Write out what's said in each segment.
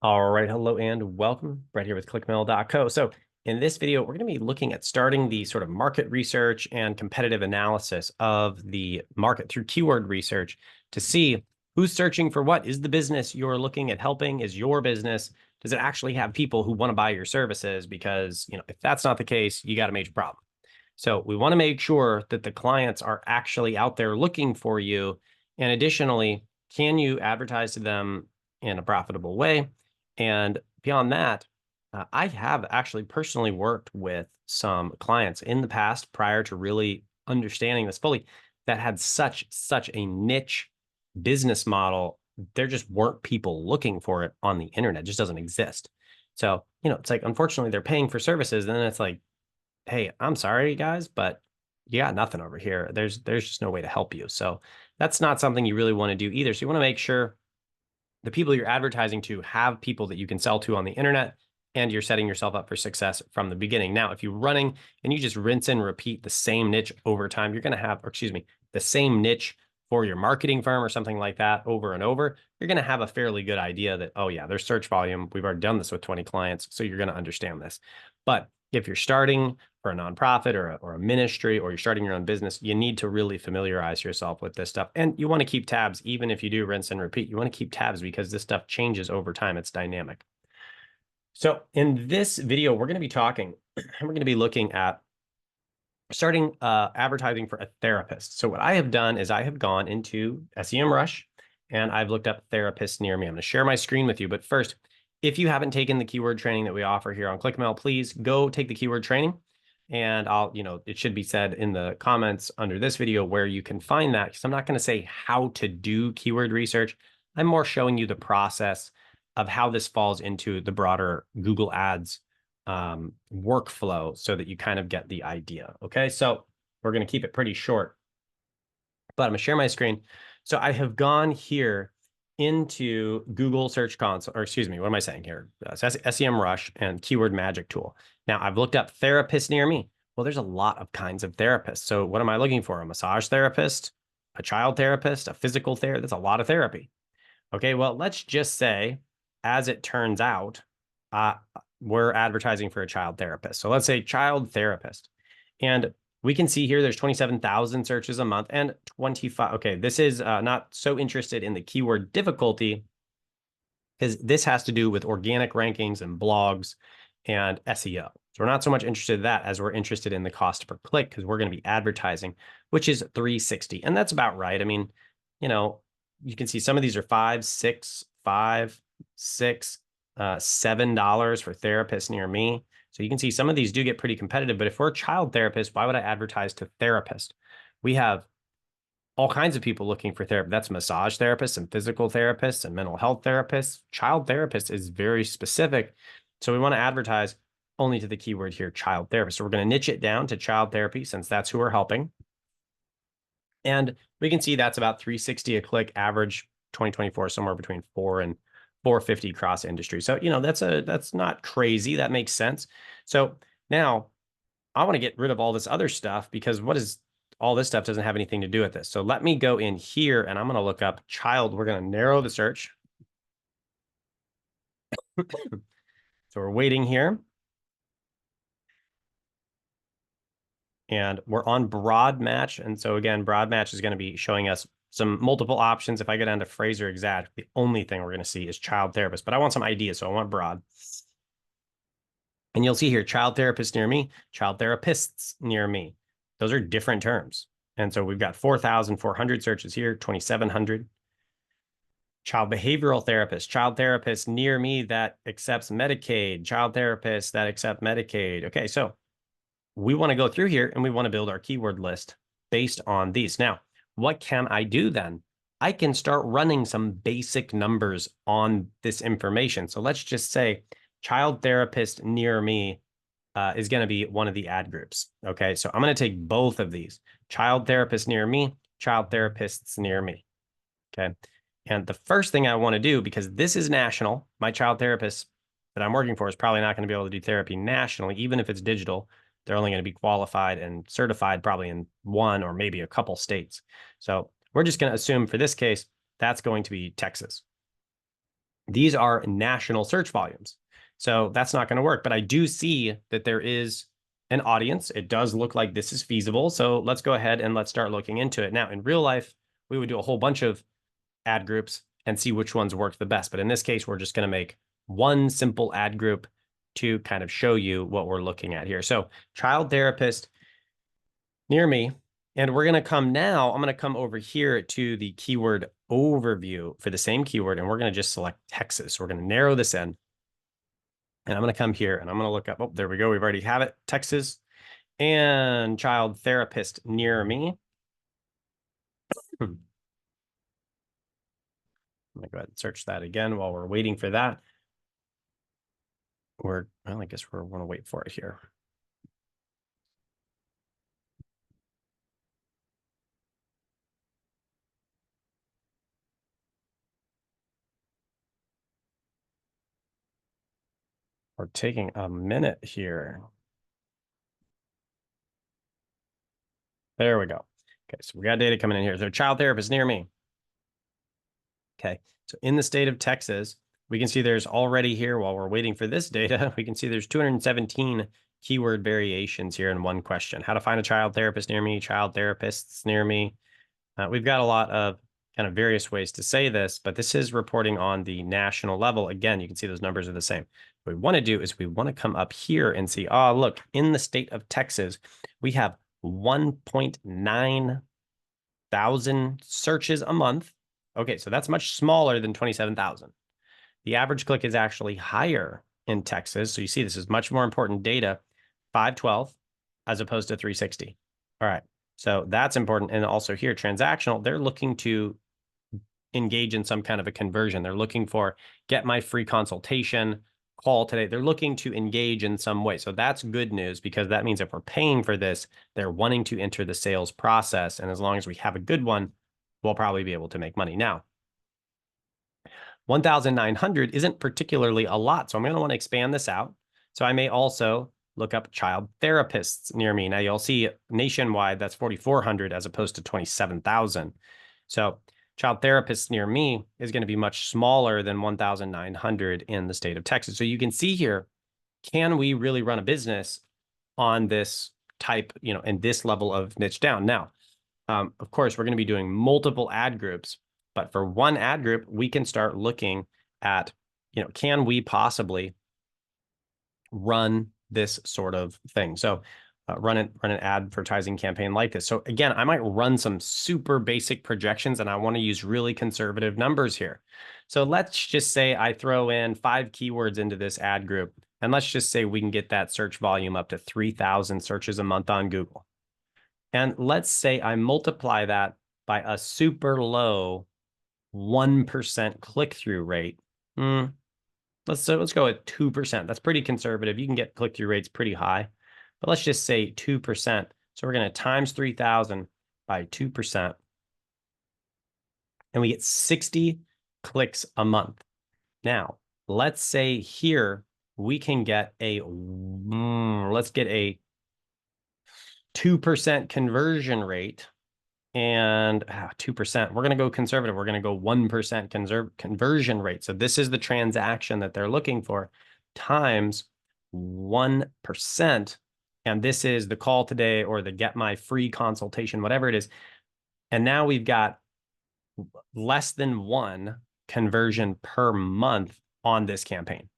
All right, hello and welcome. Brett here with clickmail.co. So in this video, we're going to be looking at starting the sort of market research and competitive analysis of the market through keyword research to see who's searching for what. Is the business you're looking at helping, is your business, does it actually have people who want to buy your services? Because, if that's not the case, you got a major problem. So we want to make sure that the clients are actually out there looking for you. And additionally, can you advertise to them in a profitable way? And beyond that, I have actually personally worked with some clients in the past prior to really understanding this fully that had such a niche business model. There just weren't people looking for it on the internet. It just doesn't exist. So, it's like, unfortunately, they're paying for services. And then it's like, hey, I'm sorry, guys, but you got nothing over here. There's just no way to help you. So that's not something you really want to do either. So you want to make sure the people you're advertising to have people that you can sell to on the internet, and you're setting yourself up for success from the beginning. Now, if you're running and you just rinse and repeat the same niche over time, you're going to have, or excuse me, the same niche for your marketing firm or something like that over and over, you're going to have a fairly good idea that, oh yeah, there's search volume. We've already done this with 20 clients. So you're going to understand this. But if you're starting for a nonprofit or a ministry, or you're starting your own business, you need to really familiarize yourself with this stuff. And you want to keep tabs, even if you do rinse and repeat. You want to keep tabs because this stuff changes over time. It's dynamic. So in this video, we're going to be talking, and we're going to be looking at starting advertising for a therapist. So what I have done is I have gone into SEMrush and I've looked up therapists near me. I'm going to share my screen with you. But first, if you haven't taken the keyword training that we offer here on ClickMail, please go take the keyword training. And it should be said in the comments under this video where you can find that, because I'm not going to say how to do keyword research. I'm more showing you the process of how this falls into the broader Google Ads workflow so that you kind of get the idea. Okay, so we're going to keep it pretty short, but I'm going to share my screen. So I have gone here into Google Search Console, or excuse me, what am I saying here? SEMrush and Keyword Magic Tool. Now I've looked up therapists near me. Well, there's a lot of kinds of therapists. So what am I looking for? A massage therapist, a child therapist, a physical therapist. That's a lot of therapy. Okay, well, let's just say, as it turns out, we're advertising for a child therapist. So let's say child therapist. And we can see here there's 27,000 searches a month and 25. Okay, this is not so interested in the keyword difficulty, because this has to do with organic rankings and blogs and SEO. So we're not so much interested in that as we're interested in the cost per click, because we're going to be advertising, which is $3.60. And that's about right. I mean, you can see some of these are $5, $6, $5, $6, $7 for therapists near me. So you can see some of these do get pretty competitive. But if we're a child therapist, why would I advertise to therapist? We have all kinds of people looking for therapy. That's massage therapists and physical therapists and mental health therapists. Child therapist is very specific. So we want to advertise only to the keyword here, child therapist. So we're going to niche it down to child therapy, since that's who we're helping. And we can see that's about $3.60 a click, average 2024, somewhere between $4 and $4.50 cross industry. So, that's not crazy. That makes sense. So now I want to get rid of all this other stuff, because all this stuff doesn't have anything to do with this. So let me go in here and I'm going to look up child. We're going to narrow the search. So we're waiting here. And we're on broad match. And so again, broad match is going to be showing us some multiple options. If I go down to Fraser Exact, the only thing we're going to see is child therapist, but I want some ideas. So I want broad. And you'll see here, child therapist near me, child therapists near me. Those are different terms. And so we've got 4,400 searches here, 2,700. Child behavioral therapist, child therapist near me that accepts Medicaid, child therapist that accept Medicaid. Okay, so we want to go through here and we want to build our keyword list based on these. Now, what can I do then? I can start running some basic numbers on this information. So let's just say child therapist near me is going to be one of the ad groups. Okay, so I'm going to take both of these, child therapist near me, child therapists near me. Okay, and the first thing I want to do, because this is national, my child therapist that I'm working for is probably not going to be able to do therapy nationally, even if it's digital. They're only going to be qualified and certified probably in one or maybe a couple states. So we're just going to assume for this case, that's going to be Texas. These are national search volumes. So that's not going to work. But I do see that there is an audience. It does look like this is feasible. So let's go ahead and let's start looking into it. Now, in real life, we would do a whole bunch of ad groups and see which ones work the best. But in this case, we're just going to make one simple ad group to kind of show you what we're looking at here. So child therapist near me. And we're going to come now, I'm going to come over here to the keyword overview for the same keyword. And we're going to just select Texas. We're going to narrow this in. And I'm going to come here and I'm going to look up. Oh, there we go. We've already have it. Texas and child therapist near me. I'm going to go ahead and search that again while we're waiting for that. Well, I guess we're going to wait for it here. We're taking a minute here. There we go. Okay, so we got data coming in here. So child therapist near me. Okay, so in the state of Texas, we can see there's already here, while we're waiting for this data, we can see there's 217 keyword variations here in one question. How to find a child therapist near me, child therapists near me. We've got a lot of kind of various ways to say this, but this is reporting on the national level. Again, you can see those numbers are the same. What we want to do is we want to come up here and see, oh, look, in the state of Texas, we have 1.9 thousand searches a month. Okay, so that's much smaller than 27,000. The average click is actually higher in Texas. So you see this is much more important data, 512 as opposed to 360. All right, so that's important. And also here, transactional, they're looking to engage in some kind of a conversion. They're looking for get my free consultation, call today. They're looking to engage in some way. So that's good news, because that means if we're paying for this, they're wanting to enter the sales process. And as long as we have a good one, we'll probably be able to make money. Now, 1,900 isn't particularly a lot. So I'm going to want to expand this out. So I may also look up child therapists near me. Now you'll see nationwide, that's 4,400 as opposed to 27,000. So child therapists near me is going to be much smaller than 1,900 in the state of Texas. So you can see here, can we really run a business on this type, and this level of niche down? Now, of course, we're going to be doing multiple ad groups, but for one ad group, we can start looking at, can we possibly run this sort of thing? So run an advertising campaign like this. So again, I might run some super basic projections, and I want to use really conservative numbers here. So let's just say I throw in 5 keywords into this ad group, and let's just say we can get that search volume up to 3,000 searches a month on Google. And let's say I multiply that by a super low 1% click-through rate. Let's go with 2%. That's pretty conservative. You can get click-through rates pretty high, but let's just say 2%. So we're going to times 3,000 by 2%, and we get 60 clicks a month. Now, let's say here we can get let's get a 2% conversion rate, and 2%. We're going to go conservative. We're going to go 1% conversion rate. So this is the transaction that they're looking for, times 1%. And this is the call today or the get my free consultation, whatever it is. And now we've got less than 1 conversion per month on this campaign.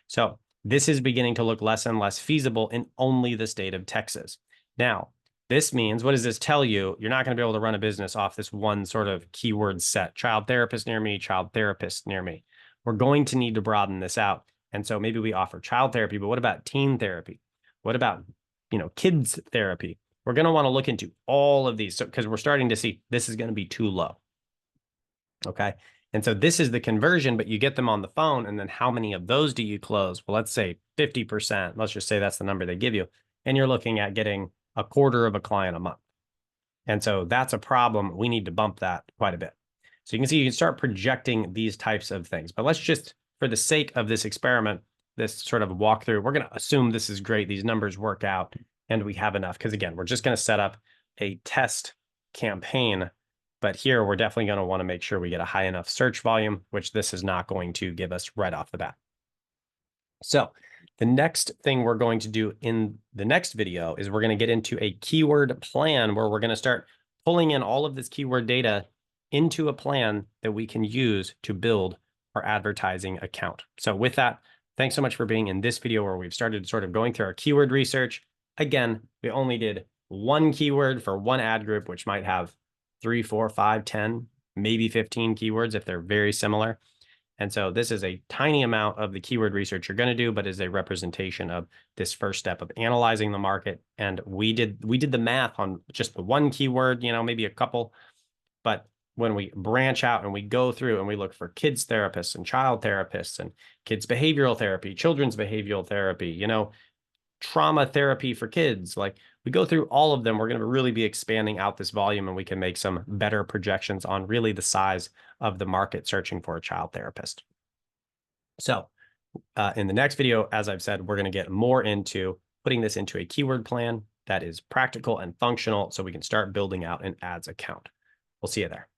So this is beginning to look less and less feasible in only the state of Texas. Now, this means, what does this tell you? You're not going to be able to run a business off this one sort of keyword set. Child therapist near me, child therapist near me. We're going to need to broaden this out. And so maybe we offer child therapy, but what about teen therapy? What about, kids therapy? We're going to want to look into all of these, because we're starting to see this is going to be too low. Okay. And so this is the conversion, but you get them on the phone. And then how many of those do you close? Well, let's say 50%. Let's just say that's the number they give you. And you're looking at getting a quarter of a client a month. And so that's a problem. We need to bump that quite a bit. So you can see you can start projecting these types of things. But let's just, for the sake of this experiment, this sort of walkthrough, we're going to assume this is great. These numbers work out and we have enough. Because again, we're just going to set up a test campaign But here we're definitely going to want to make sure we get a high enough search volume, which this is not going to give us right off the bat. So the next thing we're going to do in the next video is we're going to get into a keyword plan where we're going to start pulling in all of this keyword data into a plan that we can use to build our advertising account. So with that, thanks so much for being in this video where we've started sort of going through our keyword research. Again, we only did one keyword for one ad group, which might have 3, 4, 5, 10, maybe 15 keywords if they're very similar. And so this is a tiny amount of the keyword research you're going to do, but is a representation of this first step of analyzing the market. And we did the math on just the one keyword, maybe a couple. But when we branch out and we go through and we look for kids therapists and child therapists and kids behavioral therapy, children's behavioral therapy, trauma therapy for kids, like we go through all of them, we're going to really be expanding out this volume, and we can make some better projections on really the size of the market searching for a child therapist. So in the next video, as I've said, we're going to get more into putting this into a keyword plan that is practical and functional so we can start building out an ads account. We'll see you there.